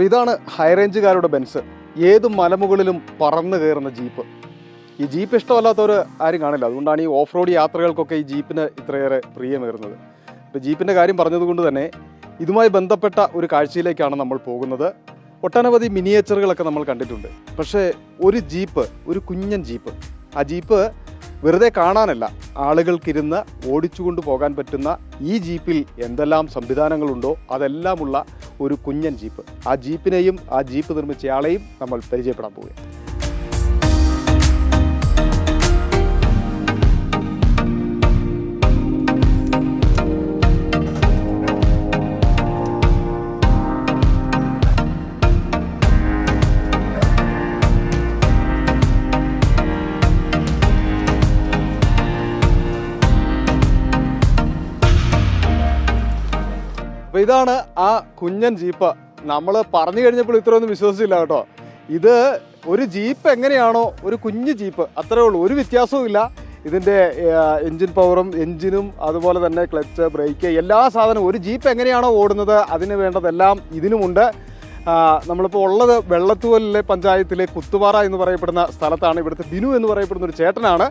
അപ്പോൾ ഇതാണ് high റേഞ്ചുകാരുടെ Benz. ഏത് മലമുകളിലും പറന്ന് കയറുന്ന ജീപ്പ്. ഈ ജീപ്പ് ഇഷ്ടമല്ലാത്തവർ ആരും കാണില്ല. അതുകൊണ്ടാണ് ഈ ഓഫ് റോഡ് യാത്രകൾക്കൊക്കെ ഈ ജീപ്പിന് ഇത്രയേറെ പ്രിയമേറുന്നത്. ഇപ്പോൾ ജീപ്പിൻ്റെ കാര്യം പറഞ്ഞതുകൊണ്ട് തന്നെ ഇതുമായി ബന്ധപ്പെട്ട ഒരു കാഴ്ചയിലേക്കാണ് നമ്മൾ പോകുന്നത്. ഒട്ടനവധി മിനിയേച്ചറുകളൊക്കെ നമ്മൾ കണ്ടിട്ടുണ്ട്. പക്ഷേ ഒരു ജീപ്പ്, ഒരു കുഞ്ഞൻ ജീപ്പ്, ആ ജീപ്പ് വെറുതെ കാണാനല്ല, ആളുകൾക്കിരുന്ന് ഓടിച്ചുകൊണ്ട് പോകാൻ പറ്റുന്ന ഈ ജീപ്പിൽ എന്തെല്ലാം സംവിധാനങ്ങളുണ്ടോ അതെല്ലാമുള്ള ഒരു കുഞ്ഞൻ ജീപ്പ്. ആ ജീപ്പിനെയും ആ ജീപ്പ് നിർമ്മിച്ചയാളെയും നമ്മൾ പരിചയപ്പെടാൻ പോവുകയാണ്. അപ്പോൾ ഇതാണ് ആ കുഞ്ഞൻ ജീപ്പ്. നമ്മൾ പറഞ്ഞു കഴിഞ്ഞപ്പോൾ ഇത്രയൊന്നും വിശ്വസിച്ചില്ല കേട്ടോ. ഇത് ഒരു ജീപ്പ് എങ്ങനെയാണോ ഒരു കുഞ്ഞു ജീപ്പ്, അത്രേ ഉള്ളൂ. ഒരു വ്യത്യാസവും ഇല്ല. ഇതിൻ്റെ എൻജിൻ പവറും എൻജിനും അതുപോലെ തന്നെ ക്ലച്ച്, ബ്രേക്ക്, എല്ലാ സാധനവും ഒരു ജീപ്പ് എങ്ങനെയാണോ ഓടുന്നത് അതിന് വേണ്ടതെല്ലാം ഇതിനുമുണ്ട്. നമ്മളിപ്പോൾ ഉള്ളത് വെള്ളത്തൂവലിലെ പഞ്ചായത്തിലെ കുത്തുപാറ എന്ന് പറയപ്പെടുന്ന സ്ഥലത്താണ്. ഇവിടുത്തെ ബിനു എന്ന് പറയപ്പെടുന്ന ഒരു ചേട്ടനാണ്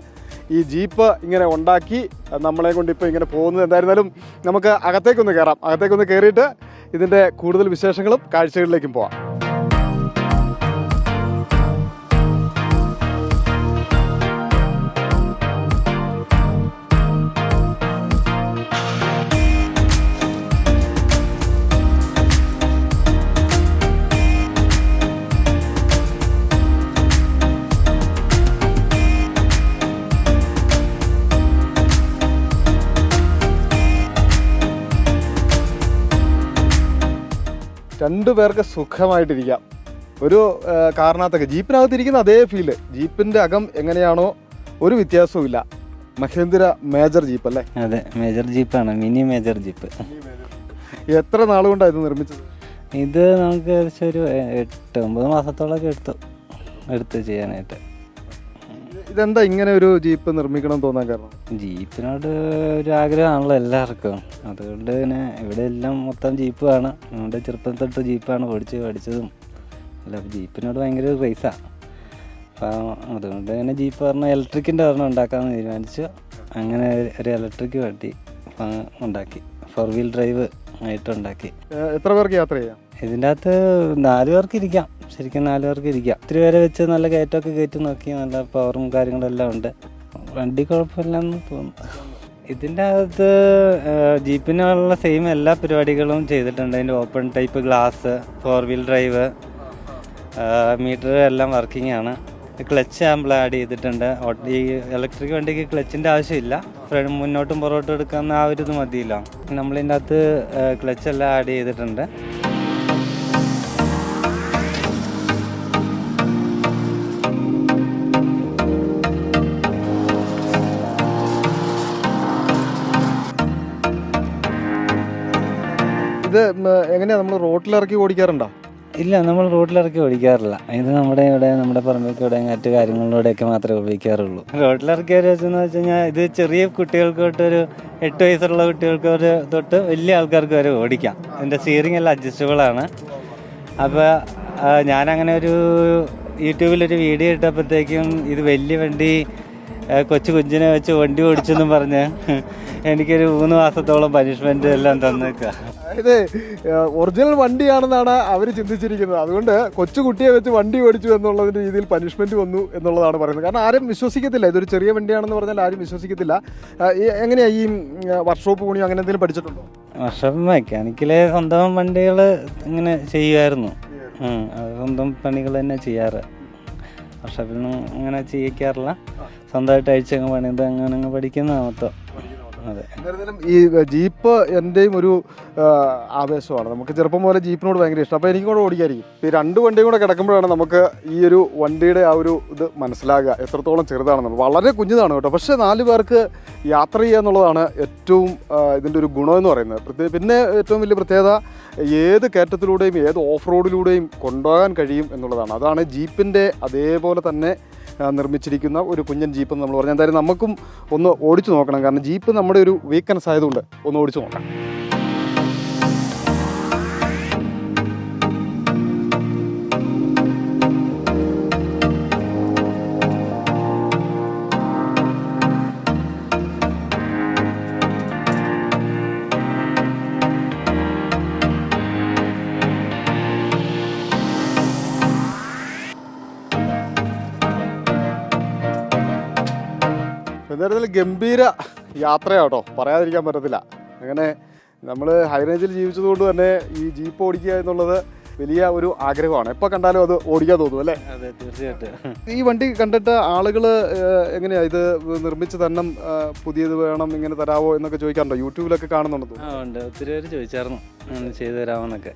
ഈ ജീപ്പ് ഇങ്ങനെ ഉണ്ടാക്കി നമ്മളെ കൊണ്ട് ഇപ്പോൾ ഇങ്ങനെ പോകുന്നത്. എന്തായിരുന്നാലും നമുക്ക് അകത്തേക്കൊന്ന് കയറാം. അകത്തേക്കൊന്ന് കയറിയിട്ട് ഇതിൻ്റെ കൂടുതൽ വിശേഷങ്ങളും കാഴ്ചകളിലേക്കും പോവാം. രണ്ടു പേർക്ക് സുഖമായിട്ടിരിക്കാം. ഒരു കാറിനകത്തൊക്കെ ജീപ്പിനകത്തിരിക്കുന്ന അതേ ഫീല്. ജീപ്പിൻ്റെ അകം എങ്ങനെയാണോ ഒരു വ്യത്യാസവും ഇല്ല. മഹേന്ദ്ര മേജർ ജീപ്പ് അല്ലേ? അതെ, മേജർ ജീപ്പാണ്, മിനി മേജർ ജീപ്പ്. എത്ര നാളുകൊണ്ടാണ് ഇത് നിർമ്മിച്ചത്? ഇത് നമുക്ക് ഏകദേശം ഒരു 8-9 മാസത്തോളമൊക്കെ എടുത്ത് ചെയ്യാനായിട്ട്. ഇതെന്താ ഇങ്ങനെ ഒരു ജീപ്പ് നിർമ്മിക്കണം തോന്നാൻ കാരണം? ജീപ്പിനോട് ഒരു ആഗ്രഹമാണല്ലോ എല്ലാവർക്കും. അതുകൊണ്ട് തന്നെ ഇവിടെ എല്ലാം മൊത്തം ജീപ്പാണ്. നമ്മുടെ ചെറുപ്പം തൊട്ട് ജീപ്പാണ് പഠിച്ചതും അല്ല. ജീപ്പിനോട് ഭയങ്കര ക്രൈസാണ്. അപ്പം അതുകൊണ്ട് തന്നെ ജീപ്പ് പറഞ്ഞാൽ ഇലക്ട്രിക്കിൻ്റെ ഒരെണ്ണം ഉണ്ടാക്കാമെന്ന് തീരുമാനിച്ചു. അങ്ങനെ ഒരു ഇലക്ട്രിക് വണ്ടി ഉണ്ടാക്കി, 4 വീൽ ഡ്രൈവ് ആയിട്ടുണ്ടാക്കി. എത്ര പേർക്ക് യാത്ര ചെയ്യാം? ഇതിൻ്റെ അകത്ത് 4 പേർക്ക് ഇരിക്കാം. ശരിക്കും 4 പേർക്ക് ഇരിക്കാം. ഒത്തിരി പേരെ വെച്ച് നല്ല കയറ്റമൊക്കെ കയറ്റി നോക്കി, നല്ല പവറും കാര്യങ്ങളെല്ലാം ഉണ്ട്. വണ്ടി കുഴപ്പമില്ലെന്ന് തോന്നുന്നു. ഇതിൻ്റെ അകത്ത് ജീപ്പിനുള്ള സെയിം എല്ലാ പരിപാടികളും ചെയ്തിട്ടുണ്ട്. അതിൻ്റെ open type glass, 4 wheel drive, meter എല്ലാം വർക്കിംഗ് ആണ്. ക്ലച്ച് ആമ്പിൾ ആഡ് ചെയ്തിട്ടുണ്ട്. ഈ ഇലക്ട്രിക് വണ്ടിക്ക് ക്ലച്ചിൻ്റെ ആവശ്യമില്ല. മുന്നോട്ടും പുറകോട്ടും എടുക്കാവുന്ന ആ ഒരു ഇത് മതിയില്ല. നമ്മളിതിൻ്റെ അകത്ത് ക്ലച്ച് എല്ലാം ആഡ് ചെയ്തിട്ടുണ്ട്. ഇത് എങ്ങനെയാ, നമ്മൾ റോട്ടിലിറക്കി ഓടിക്കാറുണ്ടോ? ഇല്ല, നമ്മൾ റോഡിലിറക്കി ഓടിക്കാറില്ല. ഇത് നമ്മുടെ പറമ്പിലൂടെ മറ്റു കാര്യങ്ങളിലൂടെയൊക്കെ മാത്രമേ ഉപയോഗിക്കാറുള്ളൂ. റോഡിലിറക്കിയ വെച്ചെന്ന് വെച്ച് കഴിഞ്ഞാൽ ഇത് ചെറിയ കുട്ടികൾക്ക് തൊട്ടൊരു 8 വയസ്സുള്ള കുട്ടികൾക്ക് തൊട്ട് വലിയ ആൾക്കാർക്ക് വരെ ഓടിക്കാം. ഇതിൻ്റെ സ്റ്റിയറിംഗ് എല്ലാം അഡ്ജസ്റ്റബിളാണ്. അപ്പോൾ ഞാനങ്ങനെ ഒരു യൂട്യൂബിലൊരു വീഡിയോ ഇട്ടപ്പോഴത്തേക്കും ഇത് വലിയ വണ്ടി കൊച്ചിനെ വെച്ച് വണ്ടി ഓടിച്ചെന്നും പറഞ്ഞ് എനിക്കൊരു 3 മാസത്തോളം പനിഷ്മെന്റ് എല്ലാം തന്നേക്കുക. അതായത് ഒറിജിനൽ വണ്ടിയാണെന്നാണ് അവർ ചിന്തിച്ചിരിക്കുന്നത്. അതുകൊണ്ട് കൊച്ചുകുട്ടിയെ വെച്ച് വണ്ടി ഓടിച്ചു എന്നുള്ളതിൻ്റെ രീതിയിൽ പനിഷ്മെന്റ് വന്നു എന്നുള്ളതാണ് പറയുന്നത്. കാരണം ആരും വിശ്വസിക്കത്തില്ല, ഇതൊരു ചെറിയ വണ്ടിയാണെന്ന് പറഞ്ഞാൽ ആരും വിശ്വസിക്കത്തില്ല. എങ്ങനെയാ ഈ വർക്ക്ഷോപ്പ് പണിയോ അങ്ങനെ എന്തെങ്കിലും പഠിച്ചിട്ടുണ്ടോ? വർക്ക്ഷോപ്പ് മെക്കാനിക്കലെ സ്വന്തം വണ്ടികൾ ഇങ്ങനെ ചെയ്യുമായിരുന്നു. സ്വന്തം പണികൾ തന്നെ ചെയ്യാറ്. വർക്ക്ഷോപ്പിലൊന്നും അങ്ങനെ ചെയ്യിക്കാറില്ല. സ്വന്തമായിട്ട് അഴിച്ചങ്ങ് പണിത് അങ്ങനെ പഠിക്കുന്ന മൊത്തം. അതെ, ഈ ജീപ്പ് എൻ്റെയും ഒരു ആവേശമാണ്. നമുക്ക് ചെറുപ്പം പോലെ ജീപ്പിനോട് ഭയങ്കര ഇഷ്ടം. അപ്പോൾ എനിക്കും കൂടെ ഓടിക്കായിരിക്കും. ഈ 2 വണ്ടിയും കൂടെ കിടക്കുമ്പോഴാണ് നമുക്ക് ഈ ഒരു വണ്ടിയുടെ ആ ഒരു ഇത് മനസ്സിലാകുക, എത്രത്തോളം ചെറുതാണെന്നുള്ളത്. വളരെ കുഞ്ഞതാണ് കേട്ടോ. പക്ഷേ 4 പേർക്ക് യാത്ര ചെയ്യുക എന്നുള്ളതാണ് ഏറ്റവും ഇതിൻ്റെ ഒരു ഗുണമെന്ന് പറയുന്നത്. പിന്നെ ഏറ്റവും വലിയ പ്രത്യേകത ഏത് കയറ്റത്തിലൂടെയും ഏത് ഓഫ് റോഡിലൂടെയും കൊണ്ടുപോകാൻ കഴിയും എന്നുള്ളതാണ്. അതാണ് ജീപ്പിൻ്റെ അതേപോലെ തന്നെ നിർമ്മിച്ചിരിക്കുന്ന ഒരു കുഞ്ഞൻ ജീപ്പ് എന്ന് നമ്മൾ പറഞ്ഞാൽ. എന്തായാലും നമുക്കും ഒന്ന് ഓടിച്ചു നോക്കണം. കാരണം ജീപ്പ് നമ്മുടെ ഒരു വീക്ക്നെസ് ആയതുകൊണ്ട് ഒന്ന് ഓടിച്ചു നോക്കാം. എന്തായിരുന്നാലും ഗംഭീര യാത്രയാട്ടോ, പറയാതിരിക്കാൻ പറ്റത്തില്ല. അങ്ങനെ നമ്മൾ ഹൈ റേഞ്ചിൽ ജീവിച്ചതുകൊണ്ട് തന്നെ ഈ ജീപ്പ് ഓടിക്കുക എന്നുള്ളത് വലിയ ഒരു ആഗ്രഹമാണ്. എപ്പോൾ കണ്ടാലും അത് ഓടിക്കാൻ തോന്നും അല്ലേ? അതെ, തീർച്ചയായിട്ടും. ഈ വണ്ടി കണ്ടിട്ട് ആളുകൾ എങ്ങനെയാ ഇത് നിർമ്മിച്ച് തന്നെ പുതിയത് വേണം ഇങ്ങനെ തരാവോ എന്നൊക്കെ ചോദിക്കാറുണ്ടോ? യൂട്യൂബിലൊക്കെ കാണുന്നുണ്ടോ? ആ ഉണ്ട്, ഒത്തിരി പേര് ചോദിച്ചായിരുന്നു ചെയ്തു തരാമെന്നൊക്കെ.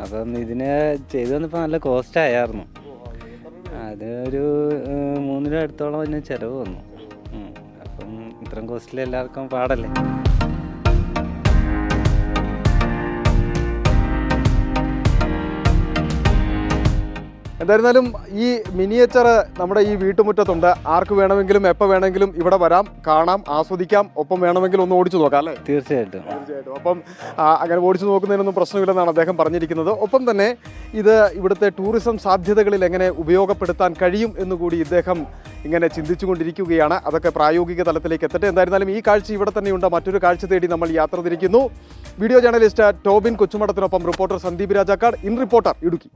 അപ്പം ഇതിന് ചെയ്തു വന്നപ്പോൾ നല്ല കോസ്റ്റ് ആയിരുന്നു. അത് ഒരു 3 രൂപ അടുത്തോളം അതിന് ചിലവ് വന്നു. അപ്പം ഇത്രയും കോസ്റ്റിൽ എല്ലാവർക്കും പാടല്ലേ. എന്തായിരുന്നാലും ഈ മിനിയേച്ചർ നമ്മുടെ ഈ വീട്ടുമുറ്റത്തുണ്ട്. ആർക്ക് വേണമെങ്കിലും എപ്പോൾ വേണമെങ്കിലും ഇവിടെ വരാം, കാണാം, ആസ്വദിക്കാം. ഒപ്പം വേണമെങ്കിലും ഒന്ന് ഓടിച്ചു നോക്കാം അല്ലേ? തീർച്ചയായിട്ടും. അപ്പം അങ്ങനെ ഓടിച്ചു നോക്കുന്നതിനൊന്നും പ്രശ്നമില്ലെന്നാണ് അദ്ദേഹം പറഞ്ഞിരിക്കുന്നത്. ഒപ്പം തന്നെ ഇത് ഇവിടുത്തെ ടൂറിസം സാധ്യതകളിൽ എങ്ങനെ ഉപയോഗപ്പെടുത്താൻ കഴിയും എന്നുകൂടി ഇദ്ദേഹം ഇങ്ങനെ ചിന്തിച്ചുകൊണ്ടിരിക്കുകയാണ്. അതൊക്കെ പ്രായോഗിക തലത്തിലേക്ക് എത്തട്ടെ. എന്തായിരുന്നാലും ഈ കാഴ്ച ഇവിടെ തന്നെയുണ്ട്. മറ്റൊരു കാഴ്ച തേടി നമ്മൾ യാത്ര തിരിക്കുന്നു. വീഡിയോ ജേർണലിസ്റ്റ് ടോബിൻ കൊച്ചുമടത്തിനൊപ്പം reporter Sandeep Rajakkad, in reporter Idukki.